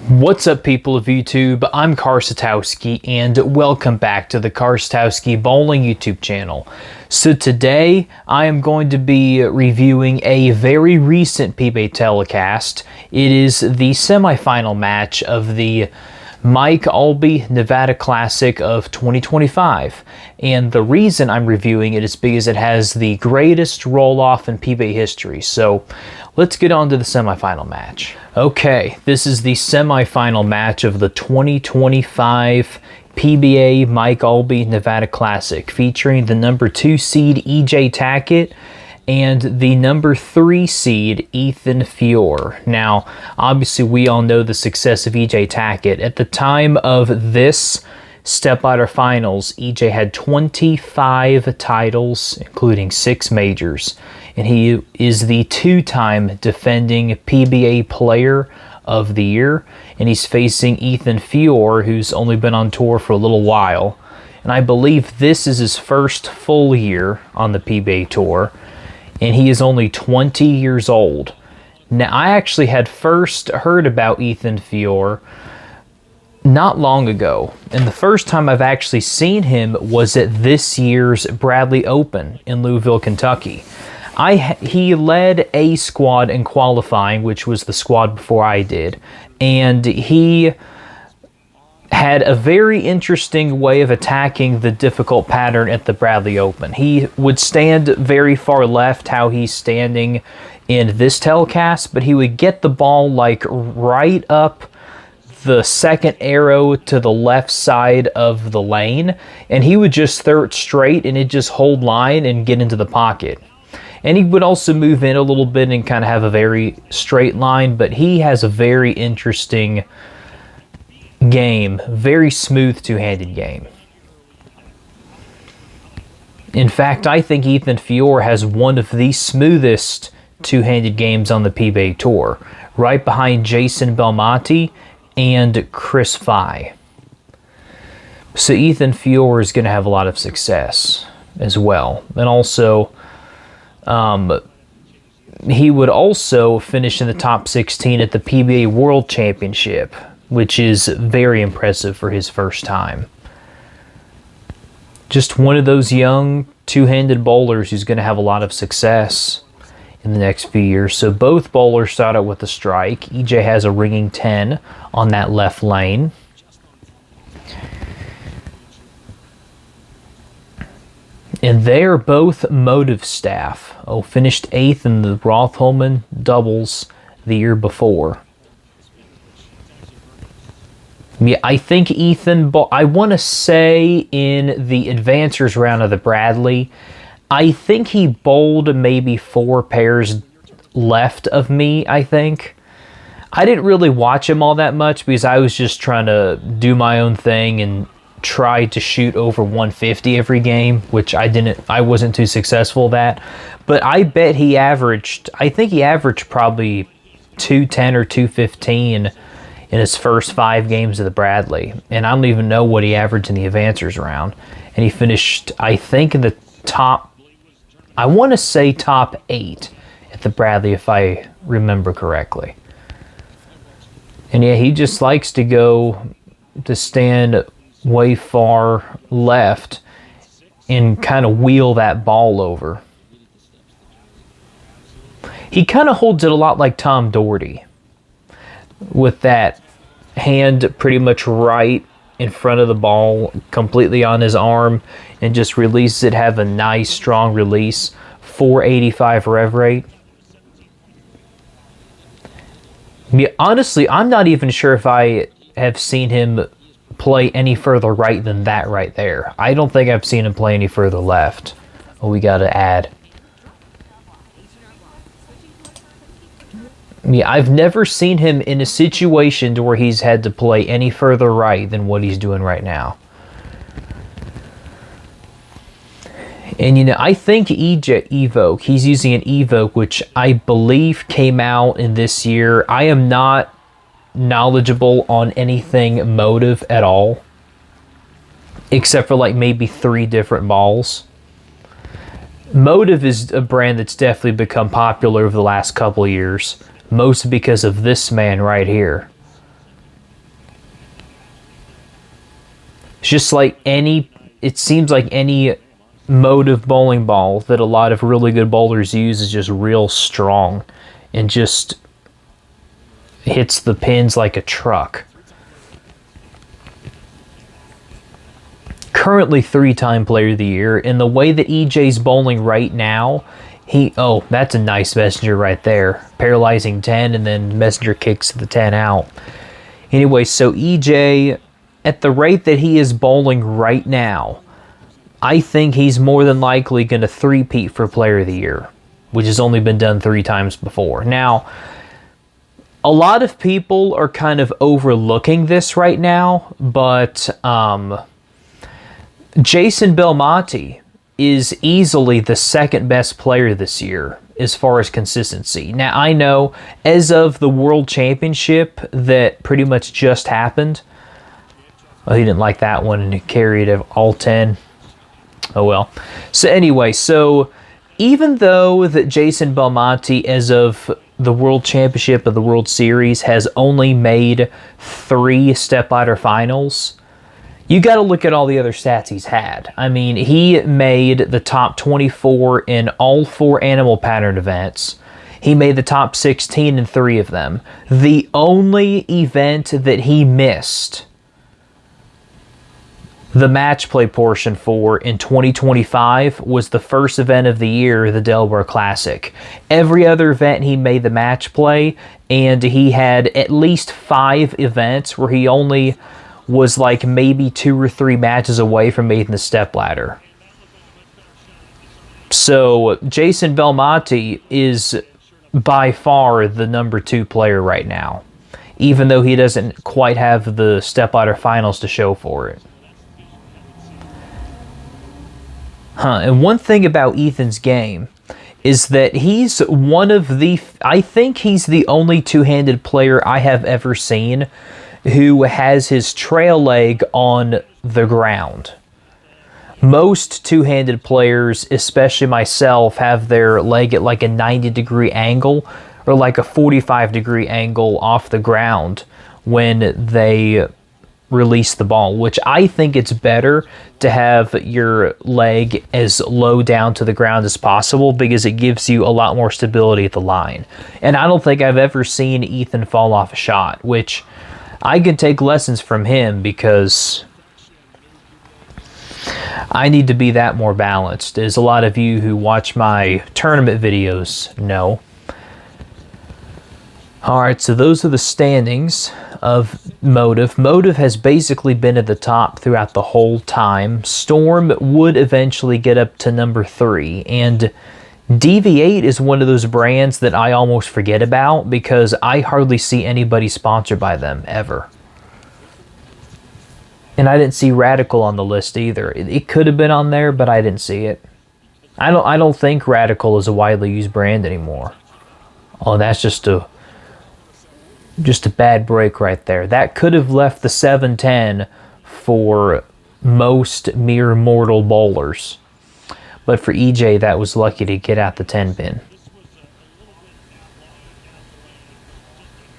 What's up, people of YouTube? I'm Karsatowski and welcome back to the Karsatowski Bowling YouTube channel. So today I am going to be reviewing a very recent PBA telecast. It is the semifinal match of the Mike Aulby Nevada Classic of 2025. And the reason I'm reviewing it is because it has the greatest roll-off in PBA history. So let's get on to the semifinal match. Okay, this is the semifinal match of the 2025 PBA Mike Aulby Nevada Classic, featuring the number 2 seed EJ Tackett and the number 3 seed Ethan Fiore. Now, obviously we all know the success of EJ Tackett. At the time of this Step Ladder Finals, EJ had 25 titles, including 6 majors, and he is the 2-time defending PBA Player of the Year, and he's facing Ethan Fiore, who's only been on tour for a little while, and I believe this is his first full year on the PBA Tour, and he is only 20 years old. Now, I actually had first heard about Ethan Fiore not long ago, and the first time I've actually seen him was at this year's Bradley Open in Louisville, Kentucky. He led a squad in qualifying, which was the squad before I did, and he had a very interesting way of attacking the difficult pattern at the Bradley Open. He would stand very far left, how he's standing in this telecast, but he would get the ball like right up the second arrow to the left side of the lane, and he would just throw it straight and it just hold line and get into the pocket. And he would also move in a little bit and kind of have a very straight line, but he has a very interesting game, very smooth two-handed game. In fact, I think Ethan Fiore has one of the smoothest two-handed games on the PBA Tour, right behind Jason Belmonte and Chris Fye. So Ethan Fiore is going to have a lot of success as well. And also, he would also finish in the top 16 at the PBA World Championship, which is very impressive for his first time. Just one of those young two-handed bowlers who's going to have a lot of success in the next few years. So both bowlers start out with a strike. EJ has a ringing 10 on that left lane. And they're both motive staff. Finished 8th in the Roth-Holman doubles the year before. Yeah, I think Ethan, I want to say in the advancers round of the Bradley, I think he bowled maybe 4 pairs left of me, I think. I didn't really watch him all that much because I was just trying to do my own thing and try to shoot over 150 every game, which I wasn't too successful at. But I bet he averaged, I think he averaged probably 210 or 215 in his first 5 games of the Bradley. And I don't even know what he averaged in the advancers round. And he finished, I think, in the top, I want to say top 8 at the Bradley, if I remember correctly. And yeah, he just likes to stand way far left and kind of wheel that ball over. He kind of holds it a lot like Tom Doherty, with that hand pretty much right in front of the ball, completely on his arm, and just releases it, have a nice strong release, 485 rev rate. Yeah, honestly, I'm not even sure if I have seen him play any further right than that right there. I don't think I've seen him play any further left. Oh, we got to add. Yeah, I've never seen him in a situation to where he's had to play any further right than what he's doing right now. And, you know, I think Evoke, he's using an Evoke, which I believe came out in this year. I am not knowledgeable on anything motive at all, except for like maybe 3 different balls. Motive is a brand that's definitely become popular over the last couple of years, mostly because of this man right here. It's just like it seems like any motive bowling ball that a lot of really good bowlers use is just real strong and just hits the pins like a truck. Currently 3-time player of the year, and the way that EJ's bowling right now, oh, that's a nice messenger right there. Paralyzing 10, and then messenger kicks the 10 out. Anyway, so EJ, at the rate that he is bowling right now, I think he's more than likely going to three-peat for player of the year, which has only been done 3 times before. Now, a lot of people are kind of overlooking this right now, but Jason Belmonte is easily the second best player this year as far as consistency. Now, I know as of the World Championship that pretty much just happened. Oh, he didn't like that one and he carried all 10. Oh well. So anyway, so even though that Jason Belmonte, as of the World Championship of the World Series, has only made 3 step-ladder finals, you got to look at all the other stats he's had. I mean, he made the top 24 in all 4 animal pattern events. He made the top 16 in 3 of them. The only event that he missed the match play portion for in 2025 was the first event of the year, the Delaware Classic. Every other event he made the match play, and he had at least 5 events where he only was like maybe 2 or 3 matches away from making the stepladder. So Jason Belmonte is by far the number 2 player right now, even though he doesn't quite have the stepladder finals to show for it. And one thing about Ethan's game is that he's one of the, I think he's the only two-handed player I have ever seen who has his trail leg on the ground. Most two-handed players, especially myself, have their leg at like a 90-degree angle or like a 45-degree angle off the ground when they release the ball, which I think it's better to have your leg as low down to the ground as possible because it gives you a lot more stability at the line. And I don't think I've ever seen Ethan fall off a shot, which I can take lessons from him because I need to be that more balanced, as a lot of you who watch my tournament videos know. Alright, so those are the standings of Motive. Motive has basically been at the top throughout the whole time. Storm would eventually get up to number 3, and DV8 is one of those brands that I almost forget about because I hardly see anybody sponsored by them, ever. And I didn't see Radical on the list either. It could have been on there, but I didn't see it. I don't think Radical is a widely used brand anymore. Oh, that's just a bad break right there. That could have left the 710 for most mere mortal bowlers. But for EJ, that was lucky to get out the 10 pin.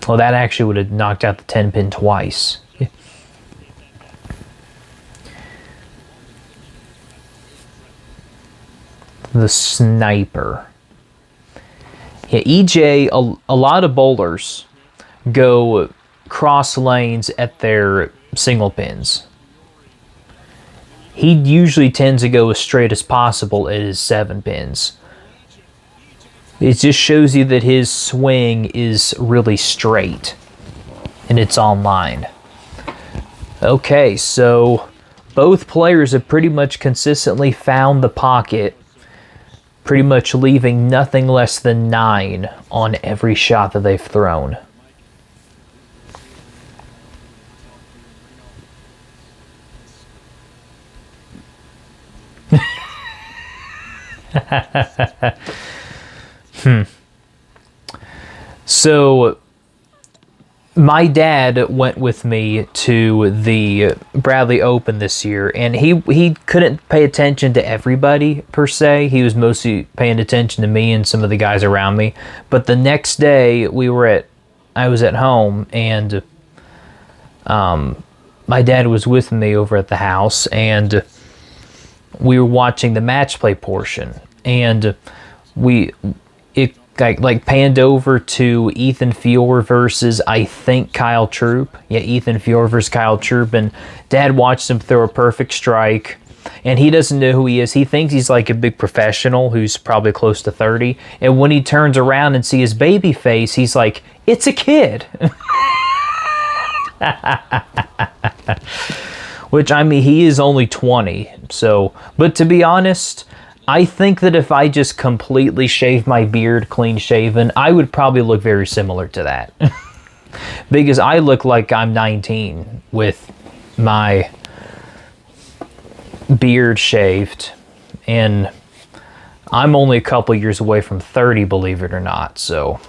Well, that actually would have knocked out the 10 pin twice. The Sniper. Yeah, EJ, a lot of bowlers go cross lanes at their single pins. He usually tends to go as straight as possible at his 7 pins. It just shows you that his swing is really straight and it's online. Okay, so both players have pretty much consistently found the pocket, pretty much leaving nothing less than 9 on every shot that they've thrown. So my dad went with me to the Bradley Open this year, and he couldn't pay attention to everybody per se. He was mostly paying attention to me and some of the guys around me. But the next day I was at home, and my dad was with me over at the house, and we were watching the match play portion, and it like panned over to Ethan Fiore versus, I think, Kyle Troop. Yeah, Ethan Fiore versus Kyle Troop, and Dad watched him throw a perfect strike, and he doesn't know who he is. He thinks he's like a big professional who's probably close to 30, and when he turns around and sees his baby face, he's like, it's a kid. Which, I mean, he is only 20, so, but to be honest, I think that if I just completely shaved my beard clean shaven, I would probably look very similar to that. Because I look like I'm 19 with my beard shaved, and I'm only a couple years away from 30, believe it or not. So,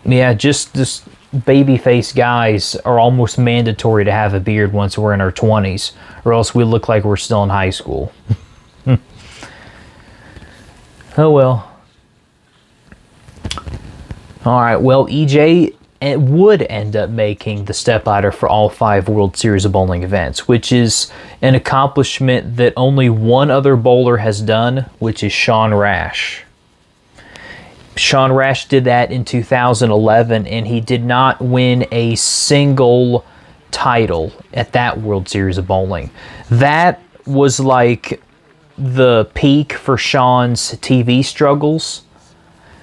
yeah, just this baby-faced guys are almost mandatory to have a beard once we're in our 20s, or else we look like we're still in high school. Oh well. Alright, well, EJ would end up making the step ladder for all 5 World Series of Bowling events, which is an accomplishment that only one other bowler has done, which is Sean Rash. Sean Rash did that in 2011, and he did not win a single title at that World Series of Bowling. That was like the peak for Sean's TV struggles.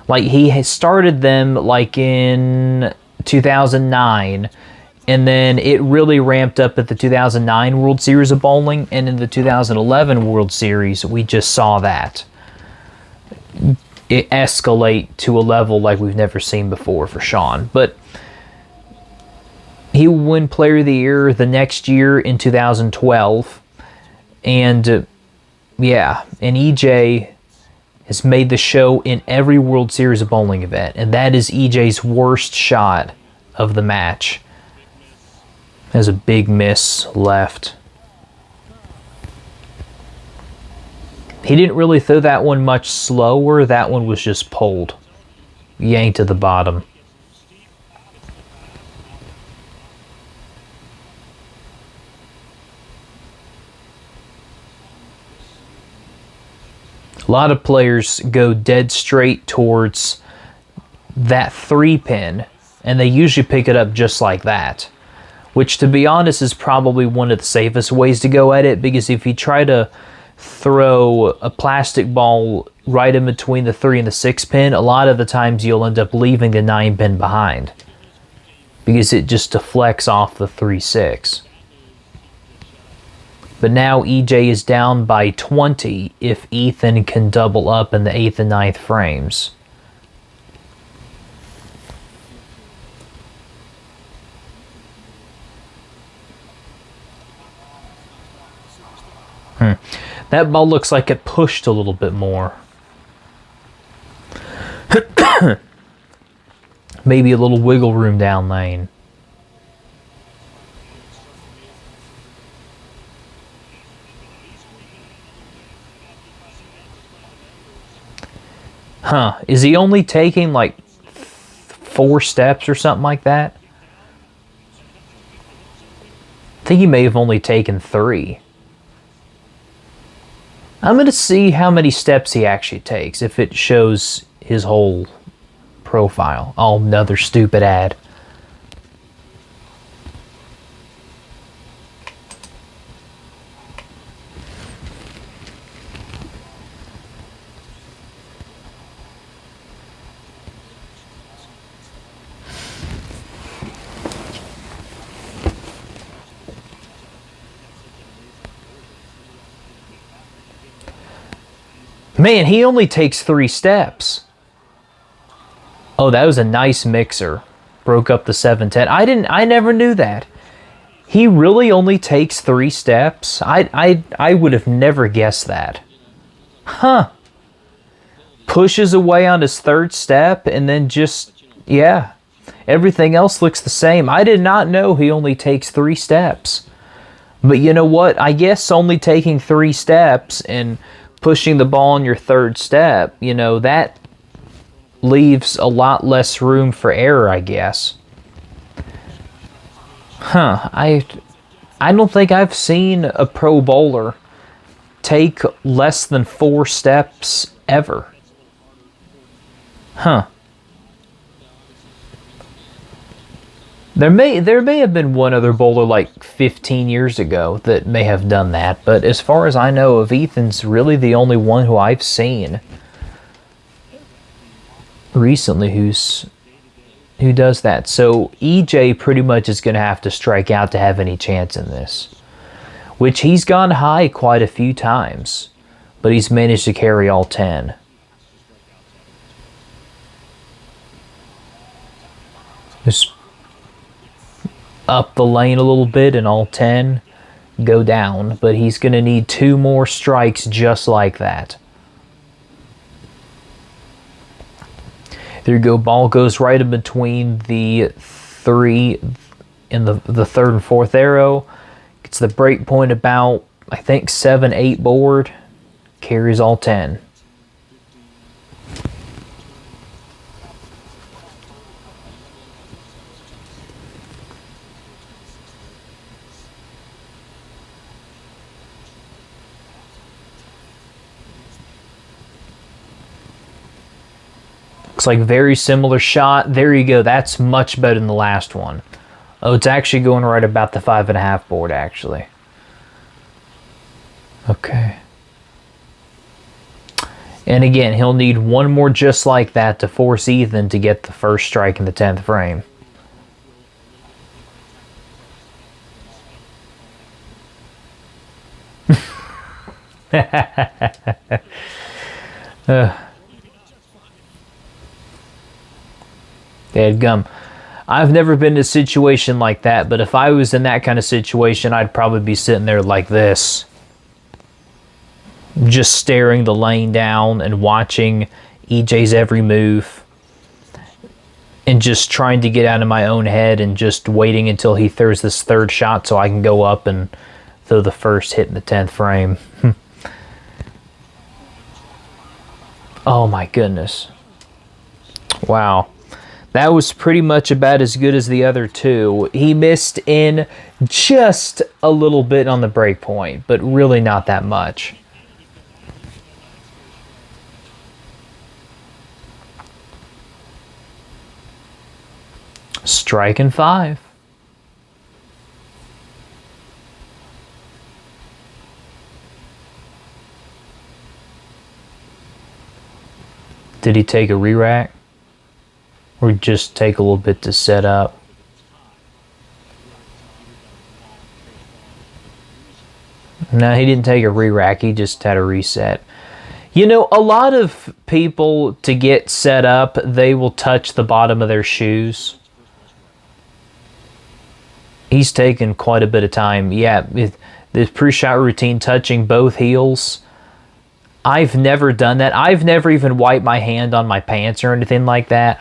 Like, he has started them like in 2009, and then it really ramped up at the 2009 World Series of Bowling, and in the 2011 World Series, we just saw that it escalate to a level like we've never seen before for Sean. But he would win Player of the Year the next year in 2012, and yeah, and EJ has made the show in every World Series of Bowling event, and that is EJ's worst shot of the match. Has a big miss left. He didn't really throw that one much slower. That one was just pulled, yanked to the bottom. A lot of players go dead straight towards that 3-pin, and they usually pick it up just like that, which, to be honest, is probably one of the safest ways to go at it, because if you try to throw a plastic ball right in between the 3 and the 6-pin, a lot of the times you'll end up leaving the 9-pin behind, because it just deflects off the 3-6. But now EJ is down by 20 if Ethan can double up in the 8th and 9th frames. That ball looks like it pushed a little bit more. Maybe a little wiggle room down lane. Huh, is he only taking like 4 steps or something like that? I think he may have only taken 3. I'm going to see how many steps he actually takes, if it shows his whole profile. Oh, another stupid ad. Man, he only takes 3 steps. Oh, that was a nice mixer. Broke up the 7-10. I never knew that. He really only takes 3 steps? I would have never guessed that. Huh. Pushes away on his 3rd step and then just, yeah. Everything else looks the same. I did not know he only takes 3 steps. But you know what? I guess only taking 3 steps and pushing the ball on your 3rd step, you know, that leaves a lot less room for error, I guess. Huh, I don't think I've seen a pro bowler take less than 4 steps ever. Huh. There may have been one other bowler like 15 years ago that may have done that, but as far as I know of, Ethan's really the only one who I've seen recently who does that. So EJ pretty much is going to have to strike out to have any chance in this, which he's gone high quite a few times, but he's managed to carry all 10. Just up the lane a little bit and all 10 go down, but he's going to need 2 more strikes just like that. There you go. Ball goes right in between the 3 and the 3rd and 4th arrow. Gets the break point about, I think, 7-8 board. Carries all 10. Looks like very similar shot. There you go. That's much better than the last one. Oh, it's actually going right about the 5.5 board, actually. Okay. And again, he'll need 1 more just like that to force Ethan to get the first strike in the 10th frame. Dadgum. I've never been in a situation like that, but if I was in that kind of situation, I'd probably be sitting there like this. Just staring the lane down and watching EJ's every move. And just trying to get out of my own head and just waiting until he throws this 3rd shot so I can go up and throw the first hit in the 10th frame. Oh my goodness. Wow. That was pretty much about as good as the other 2. He missed in just a little bit on the break point, but really not that much. Strike and 5. Did he take a re-rack? Or just take a little bit to set up? No, he didn't take a re-rack. He just had a reset. You know, a lot of people, to get set up, they will touch the bottom of their shoes. He's taken quite a bit of time. Yeah, the pre-shot routine, touching both heels. I've never done that. I've never even wiped my hand on my pants or anything like that.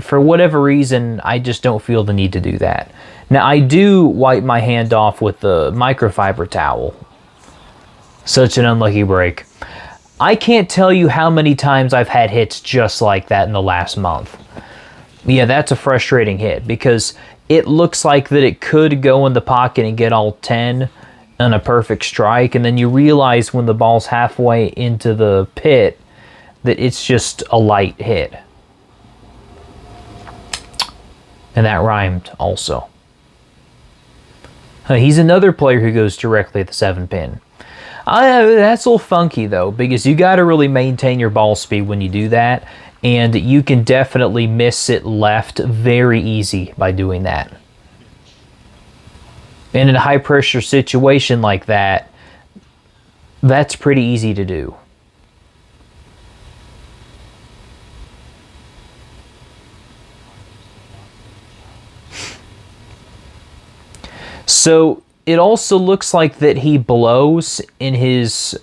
For whatever reason, I just don't feel the need to do that. Now, I do wipe my hand off with the microfiber towel. Such an unlucky break. I can't tell you how many times I've had hits just like that in the last month. Yeah, that's a frustrating hit because it looks like that it could go in the pocket and get all 10 on a perfect strike, and then you realize when the ball's halfway into the pit that it's just a light hit. And that rhymed also. He's another player who goes directly at the 7-pin. That's a little funky though, because you got to really maintain your ball speed when you do that, and you can definitely miss it left very easy by doing that. And in a high-pressure situation like that, that's pretty easy to do. So it also looks like that he blows in his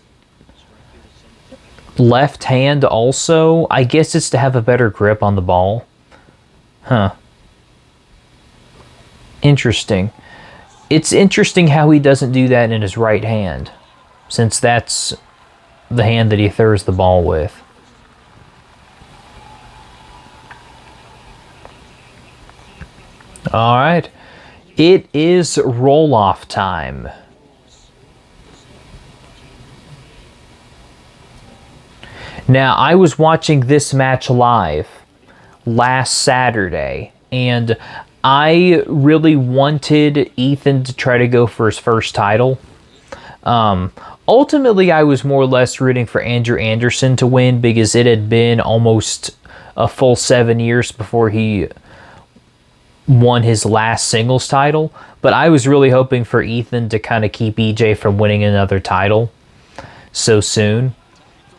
left hand also. I guess it's to have a better grip on the ball. Huh. Interesting. It's interesting how he doesn't do that in his right hand, since that's the hand that he throws the ball with. All right. It is roll-off time. Now, I was watching this match live last Saturday, and I really wanted Ethan to try to go for his first title. Ultimately, I was more or less rooting for Andrew Anderson to win because it had been almost a full 7 years before he won his last singles title. But I was really hoping for Ethan to kind of keep EJ from winning another title so soon.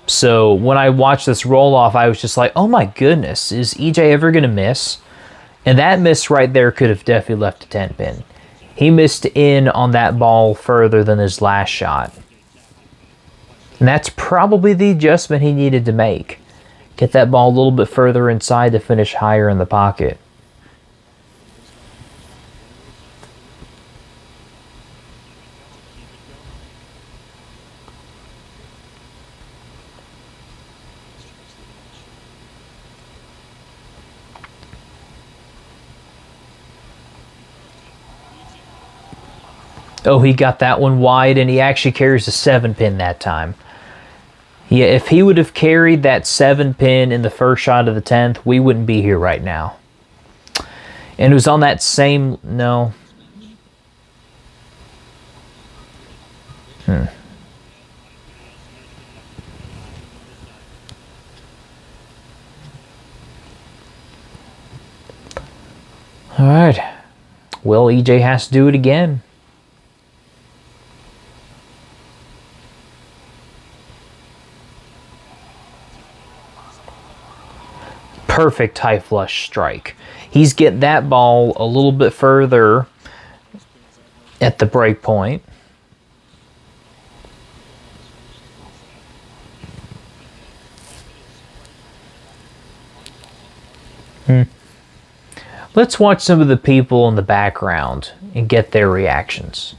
So when I watched this roll-off, I was just like, oh my goodness, is EJ ever going to miss? And that miss right there could have definitely left a 10-pin. He missed in on that ball further than his last shot. And that's probably the adjustment he needed to make. Get that ball a little bit further inside to finish higher in the pocket. Oh, he got that one wide, and he actually carries a 7-pin that time. Yeah, if he would have carried that 7-pin in the first shot of the 10th, we wouldn't be here right now. And it was on that same... No. All right. Well, EJ has to do it again. Perfect high flush strike. He's getting that ball a little bit further at the break point. Let's watch some of the people in the background and get their reactions.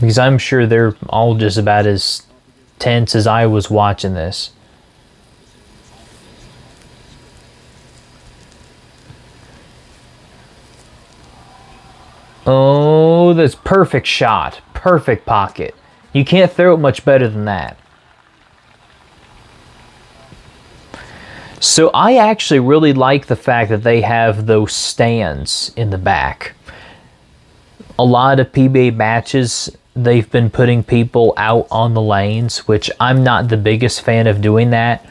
Because I'm sure they're all just about as tense as I was watching this. Oh, that's perfect shot. Perfect pocket. You can't throw it much better than that. So I actually really like the fact that they have those stands in the back. A lot of PBA matches, they've been putting people out on the lanes, which I'm not the biggest fan of doing that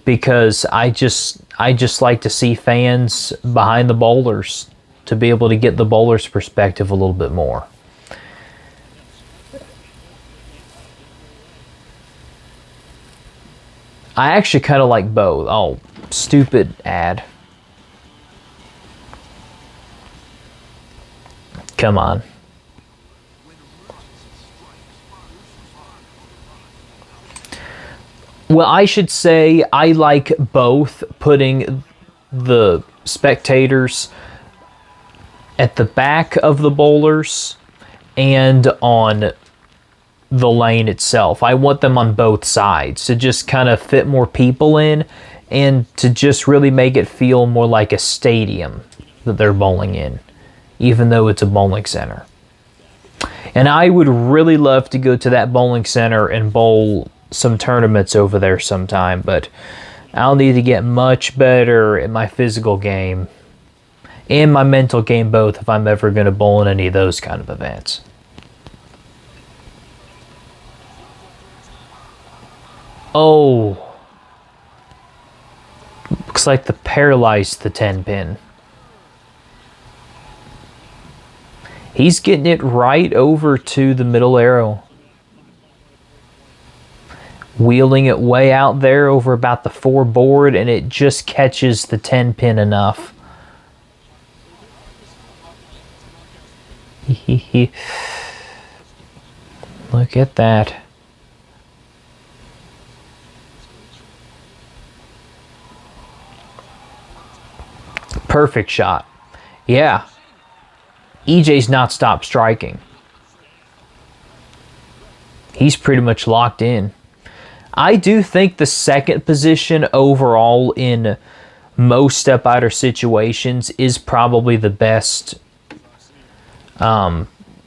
because I just like to see fans behind the bowlers to be able to get the bowler's perspective a little bit more. I actually kind of like both. Oh, stupid ad. Come on. Well, I should say I like both putting the spectators at the back of the bowlers and on the lane itself. I want them on both sides to just kind of fit more people in and to just really make it feel more like a stadium that they're bowling in, even though it's a bowling center. And I would really love to go to that bowling center and bowl some tournaments over there sometime, but I'll need to get much better at my physical game and my mental game both if I'm ever going to bowl in any of those kind of events. Oh, looks like the paralyzed the 10-pin. He's getting it right over to the middle arrow. Wheeling it way out there over about the 4 board, and it just catches the 10-pin enough. Look at that. Perfect shot. Yeah. EJ's not stopped striking. He's pretty much locked in. I do think the second position overall in most step-outer situations is probably the best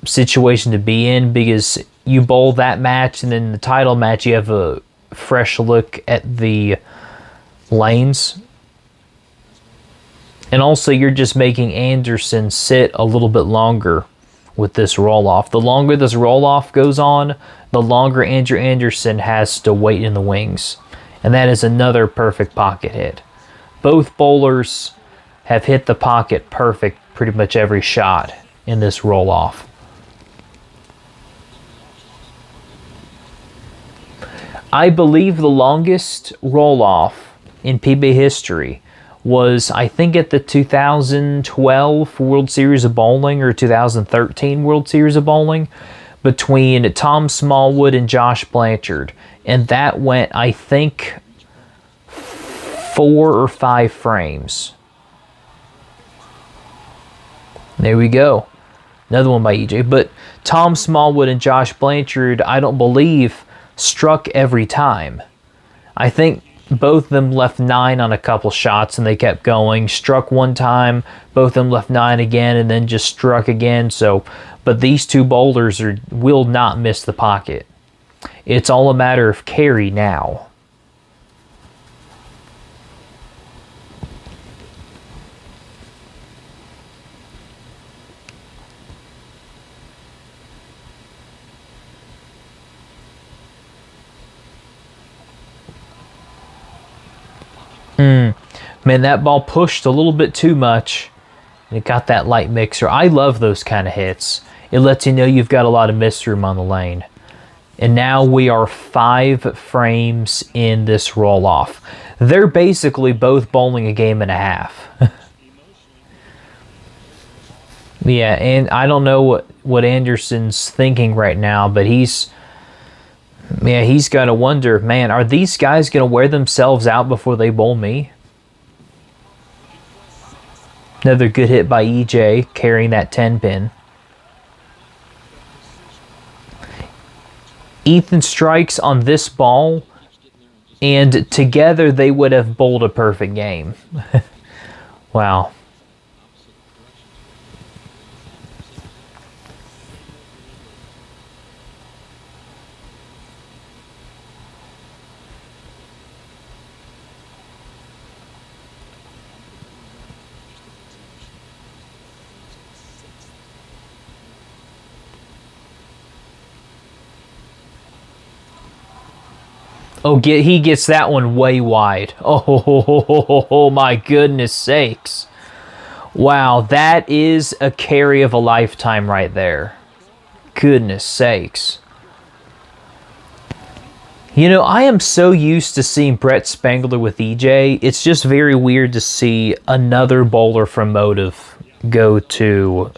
situation to be in, because you bowl that match and then the title match you have a fresh look at the lanes. And also you're just making Anderson sit a little bit longer with this roll-off. The longer this roll-off goes on, the longer Andrew Anderson has to wait in the wings. And that is another perfect pocket hit. Both bowlers have hit the pocket perfect pretty much every shot in this roll-off. I believe the longest roll-off in PBA history was, I think, at the 2012 World Series of Bowling or 2013 World Series of Bowling between Tom Smallwood and Josh Blanchard. And that went, I think, 4 or 5 frames. There we go. Another one by EJ. But Tom Smallwood and Josh Blanchard, I don't believe, struck every time. I think both of them left 9 on a couple shots and they kept going. Struck one time, both of them left 9 again, and then just struck again. So, but these two bowlers will not miss the pocket. It's all a matter of carry now. Man, that ball pushed a little bit too much. And it got that light mixer. I love those kind of hits. It lets you know you've got a lot of miss room on the lane. And now we are 5 frames in this roll-off. They're basically both bowling a game and a half. Yeah, and I don't know what Anderson's thinking right now, but he's got to wonder, man, are these guys going to wear themselves out before they bowl me? Another good hit by EJ, carrying that 10-pin. Ethan strikes on this ball, and together they would have bowled a perfect game. Wow. Oh, he gets that one way wide. Oh, my goodness sakes. Wow, that is a carry of a lifetime right there. Goodness sakes. You know, I am so used to seeing Brett Spangler with EJ. It's just very weird to see another bowler from Motive go to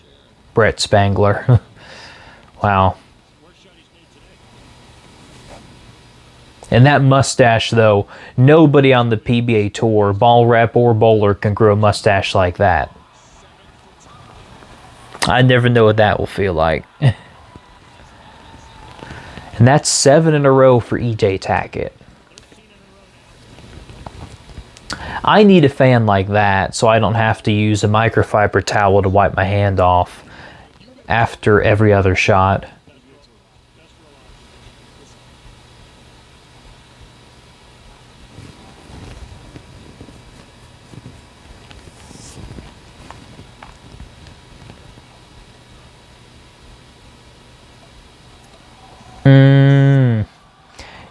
Brett Spangler. Wow. And that mustache, though, nobody on the PBA Tour, ball rep or bowler, can grow a mustache like that. I never know what that will feel like. And that's 7 in a row for EJ Tackett. I need a fan like that so I don't have to use a microfiber towel to wipe my hand off after every other shot.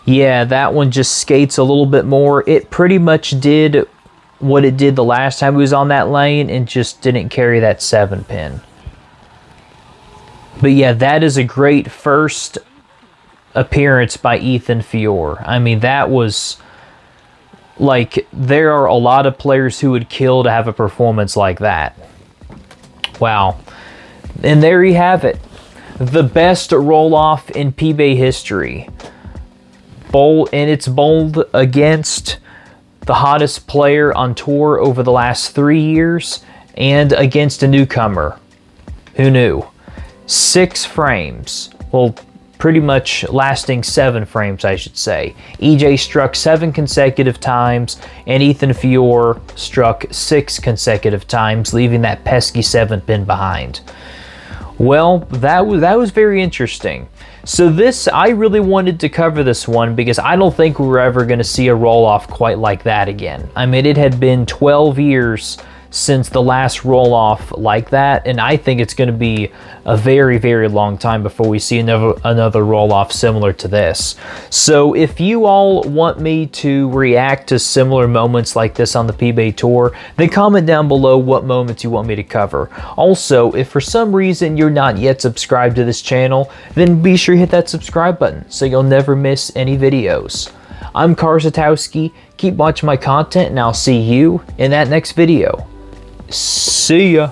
Yeah, that one just skates a little bit more. It pretty much did what it did the last time it was on that lane and just didn't carry that 7-pin. But yeah, that is a great first appearance by Ethan Fiore. I mean, that was like, there are a lot of players who would kill to have a performance like that. Wow. And there you have it. The best roll-off in PBA history. And it's bowled against the hottest player on tour over the last 3 years and against a newcomer. Who knew? 6 frames. Well, pretty much lasting 7 frames, I should say. EJ struck 7 consecutive times, and Ethan Fiore struck 6 consecutive times, leaving that pesky 7th pin behind. Well, that was very interesting. So this, I really wanted to cover this one because I don't think we were ever going to see a roll-off quite like that again. I mean, it had been 12 years since the last roll-off like that, and I think it's going to be a very, very long time before we see another roll-off similar to this. So if you all want me to react to similar moments like this on the PBA Tour, then comment down below what moments you want me to cover. Also, if for some reason you're not yet subscribed to this channel, then be sure to hit that subscribe button so you'll never miss any videos. I'm Karsatowski. Keep watching my content, and I'll see you in that next video. See ya.